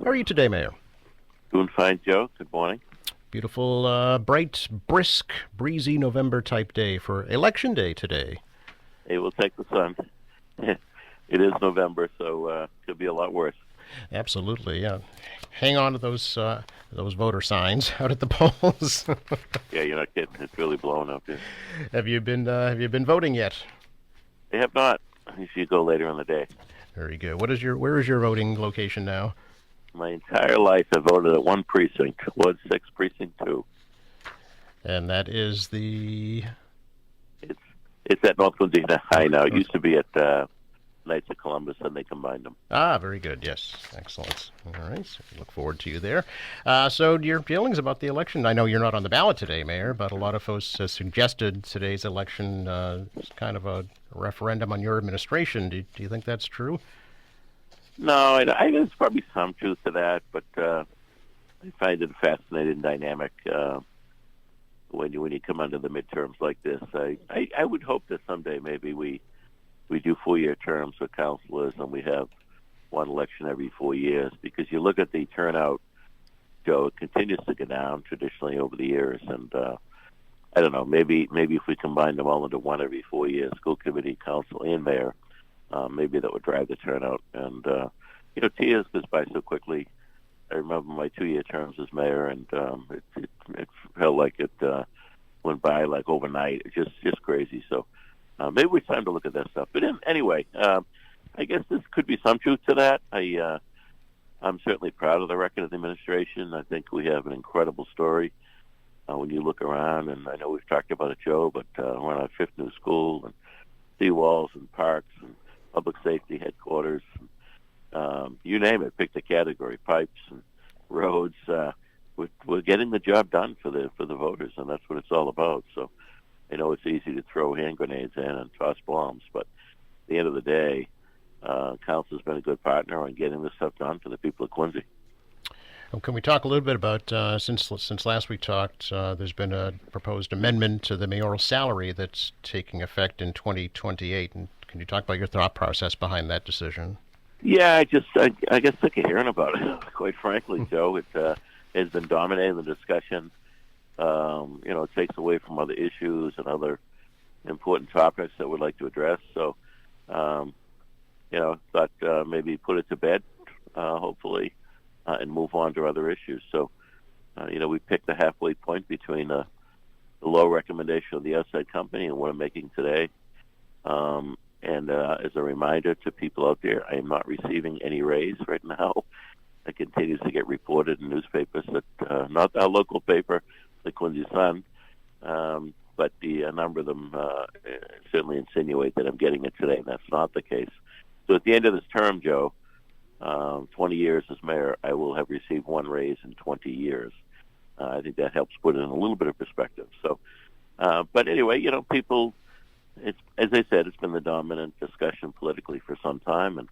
How are you today, Mayor? Doing fine, Joe. Good morning. Beautiful, bright, brisk, breezy November type day for Election Day today. Hey, we'll take the sun. It is November, so could be a lot worse. Absolutely, yeah. Hang on to those voter signs out at the polls. Yeah, you're not kidding. It's really blowing up here. Have you been voting yet? They have not. You should go later in the day. Very good. Where is your voting location now? My entire life, I voted at one precinct, Ward 6, Precinct 2. And that is the It's it's at North Glendiva High now. It used to be at Knights of Columbus, and they combined them. very good. Yes, excellent. All right, so we look forward to you there. So your feelings about the election? I know you're not on the ballot today, Mayor, but a lot of folks suggested today's election is kind of a referendum on your administration. Do you think that's true? No, there's probably some truth to that, but I find it a fascinating dynamic when you come under the midterms like this. I would hope that someday maybe we do 4-year terms for councilors and we have one election every 4 years, because you look at the turnout, Joe, it continues to go down traditionally over the years, and I don't know, maybe if we combine them all into one every 4 years, school committee, council, and mayor, maybe that would drive the turnout. And 2 years goes by so quickly. I remember my 2-year terms as mayor, and it felt like it went by like overnight. It's just crazy. So maybe it's time to look at that stuff. But anyway, I guess this could be some truth to that. I'm certainly proud of the record of the administration. I think we have an incredible story when you look around, and I know we've talked about it, Joe, but we're on our fifth new school, and seawalls and parks and public safety headquarters. You name it, pick the category, pipes and roads. We're getting the job done for the voters, and that's what it's all about. So I know it's easy to throw hand grenades in and toss bombs, but at the end of the day, council's been a good partner on getting this stuff done for the people of Quincy. Can we talk a little bit about since last we talked? There's been a proposed amendment to the mayoral salary that's taking effect in 2028, and can you talk about your thought process behind that decision? Yeah, I guess sick of hearing about it. Quite frankly, Joe, it has been dominating the discussion. It takes away from other issues and other important topics that we'd like to address. So, thought maybe put it to bed, hopefully, and move on to other issues. So, we picked the halfway point between the low recommendation of the outside company and what I'm making today. And as a reminder to people out there, I am not receiving any raise right now. It continues to get reported in newspapers that not our local paper, the Quincy Sun, but a number of them certainly insinuate that I'm getting it today, and that's not the case. So at the end of this term, Joe, 20 years as mayor, I will have received one raise in 20 years. I think that helps put it in a little bit of perspective. So, but anyway, people, it's, as I said, it's been the dominant discussion politically for some time, and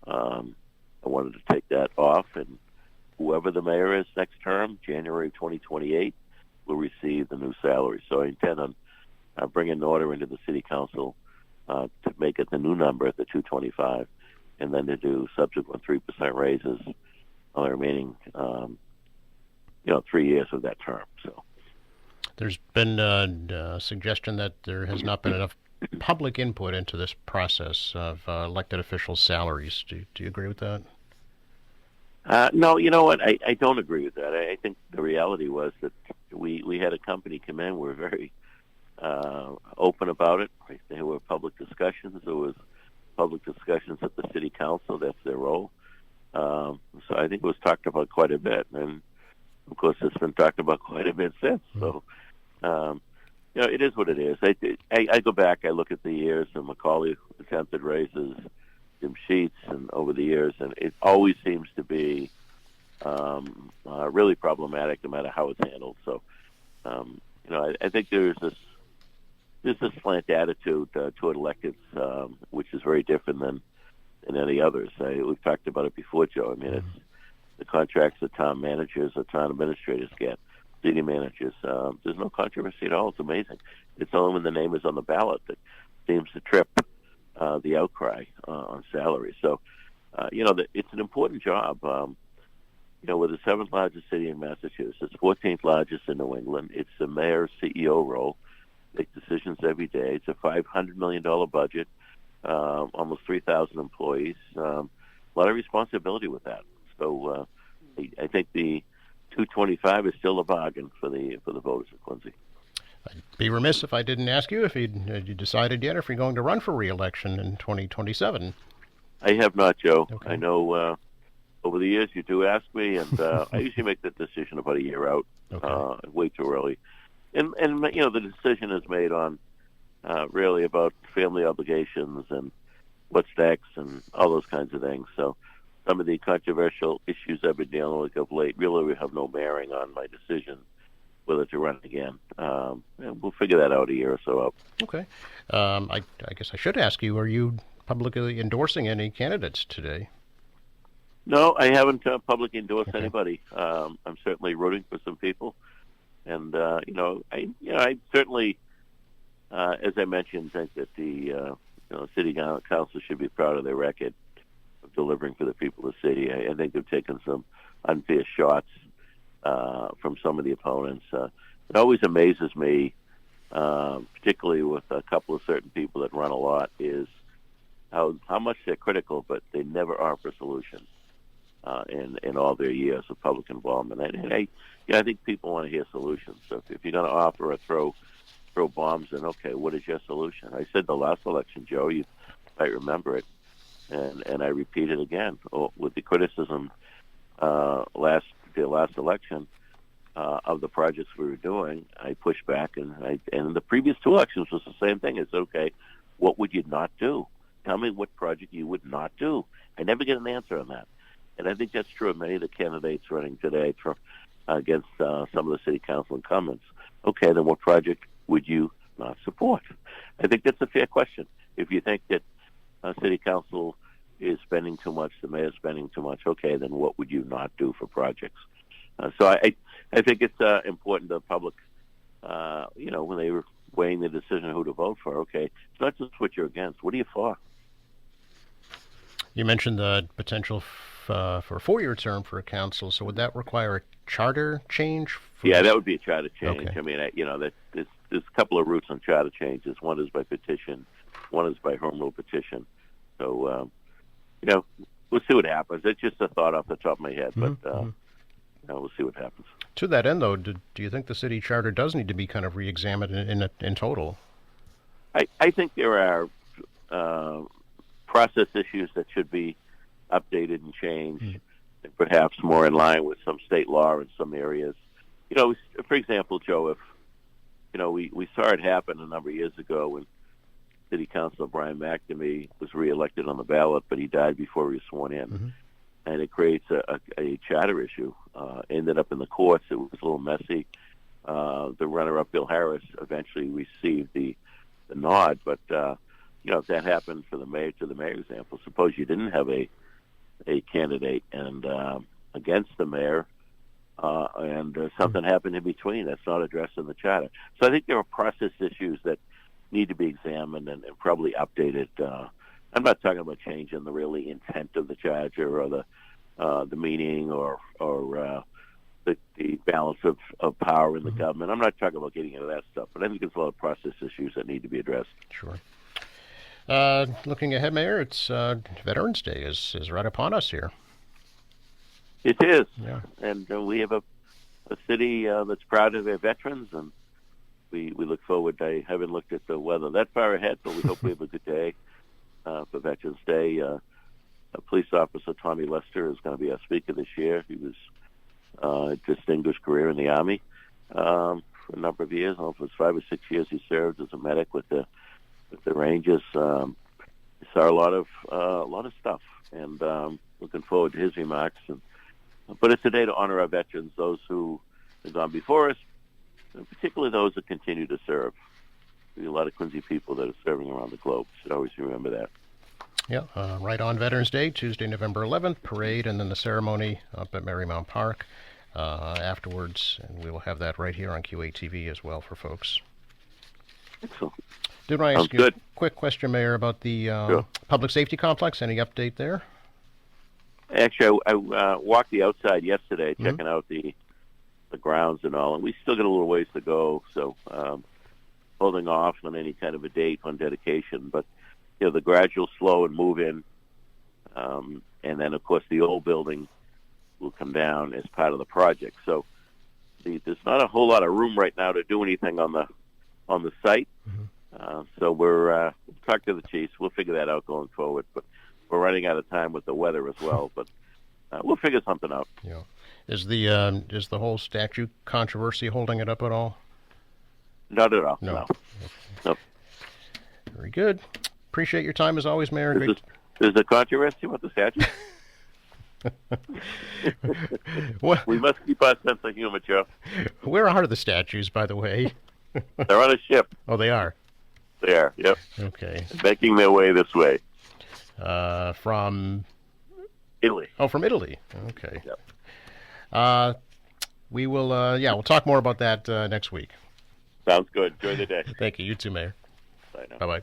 I wanted to take that off. And whoever the mayor is next term, January 2028, will receive the new salary. So I intend on bringing an order into the city council to make it the new number at the 225, and then to do subsequent 3% raises on the remaining, 3 years of that term. So there's been a suggestion that there has not been enough public input into this process of elected officials' salaries. Do you agree with that? No, you know what? I don't agree with that. I think the reality was that we had a company come in. We're very open about it. There were public discussions. There was public discussions at the city council. That's their role. So I think it was talked about quite a bit. And, of course, it's been talked about quite a bit since. So, it is what it is. I go back, I look at the years, and Macaulay attempted raises, Jim Sheets, and over the years, and it always seems to be really problematic no matter how it's handled. So, I think there's this slant attitude toward electeds, which is very different than any others. We've talked about it before, Joe. I mean, it's the contracts that town managers or town administrators get, city managers. There's no controversy at all. It's amazing. It's only when the name is on the ballot that seems to trip the outcry on salary. So, it's an important job. we're the seventh largest city in Massachusetts, 14th largest in New England. It's the mayor's CEO role. Make decisions every day. It's a $500 million budget, almost 3,000 employees. A lot of responsibility with that. So I think the 225 is still a bargain for the voters of Quincy. I'd be remiss if I didn't ask you if you decided yet if you're going to run for re-election in 2027. I have not, Joe. Okay. I know over the years you do ask me, and I usually make that decision about a year out, Okay. way too early. And the decision is made on really about family obligations and what's next and all those kinds of things. So some of the controversial issues I've been dealing with of late really have no bearing on my decision whether to run again. And we'll figure that out a year or so out. Okay. I guess I should ask you, are you publicly endorsing any candidates today? No, I haven't publicly endorsed Okay. anybody. I'm certainly rooting for some people, and I certainly, as I mentioned, think that the city council should be proud of their record of delivering for the people of the city. I think they've taken some unfair shots from some of the opponents. It always amazes me, particularly with a couple of certain people that run a lot, is how much they're critical, but they never offer solutions in all their years of public involvement. And I think people want to hear solutions. So if you're going to offer or throw bombs, then okay, what is your solution? I said the last election, Joe, you might remember it, and I repeat it again with the criticism the last election of the projects we were doing. I pushed back, and the previous two elections was the same thing. It's okay. What would you not do? Tell me what project you would not do. I never get an answer on that, and I think that's true of many of the candidates running today against some of the city council incumbents. Okay, then what project would you not support? I think that's a fair question. If you think that city council is spending too much, the mayor's spending too much, okay, then what would you not do for projects? So I think it's important to the public, when they were weighing the decision of who to vote for, okay, it's not just what you're against. What are you for? You mentioned the potential for a 4-year term for a council, so would that require a charter change? Yeah, that would be a charter change. Okay. I mean, there's a couple of routes on charter changes. One is by petition, one is by home rule petition. So, we'll see what happens. It's just a thought off the top of my head, but we'll see what happens. To that end, though, do you think the city charter does need to be kind of re-examined in total? I think there are process issues that should be updated and changed, and perhaps more in line with some state law in some areas. For example, Joe, if we saw it happen a number of years ago when City Councilor Brian McNamee was reelected on the ballot, but he died before he was sworn in, and it creates a charter issue. Ended up in the courts. It was a little messy. The runner-up, Bill Harris, eventually received the nod, but if that happened for the mayor example, suppose you didn't have a candidate and against the mayor, and something happened in between that's not addressed in the charter. So I think there are process issues that need to be examined and probably updated. I'm not talking about changing the really intent of the charter or the meaning or the balance of power in the government. I'm not talking about getting into that stuff, but I think there's a lot of process issues that need to be addressed. Sure. Looking ahead, Mayor, it's Veterans Day is right upon us here. It is, Yeah. and we have a city that's proud of their veterans, and we look forward. I haven't looked at the weather that far ahead, but we hope we have a good day for Veterans Day. Police Officer Tommy Lester is going to be our speaker this year. He was a distinguished career in the Army for a number of years. I don't know if it was 5 or 6 years he served as a medic with the Rangers. He saw a lot of stuff, and looking forward to his remarks. But it's a day to honor our veterans, those who have gone before us, and particularly those that continue to serve. There's a lot of Quincy people that are serving around the globe. Should always remember that. Yeah, right on Veterans Day, Tuesday, November 11th, parade, and then the ceremony up at Marymount Park afterwards. And we will have that right here on QATV as well for folks. Excellent. Did I Sounds ask you good. a quick question, Mayor, about the Sure. public safety complex? Any update there? Actually, I walked the outside yesterday, checking out the grounds and all, and we still got a little ways to go. So holding off on any kind of a date on dedication, but the gradual slow and move in, and then of course the old building will come down as part of the project. So there's not a whole lot of room right now to do anything on the site. So we'll talk to the chiefs. We'll figure that out going forward. But we're running out of time with the weather as well. But we'll figure something out. Yeah. Is the whole statue controversy holding it up at all? Not at all. No. No. Very good. Appreciate your time as always, Mayor. There's a controversy with the statue. What? We must keep our sense of humor, Joe. Where are the statues, by the way? They're on a ship. Oh, they are. They are. Yep. Okay. Making their way this way. From Italy. Oh, from Italy. Okay. Yep. We will. We'll talk more about that next week. Sounds good. Enjoy the day. Thank you. You too, Mayor. Bye now. Bye bye.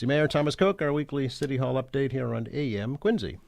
Mayor Thomas Cook, our weekly City Hall update here on AM Quincy.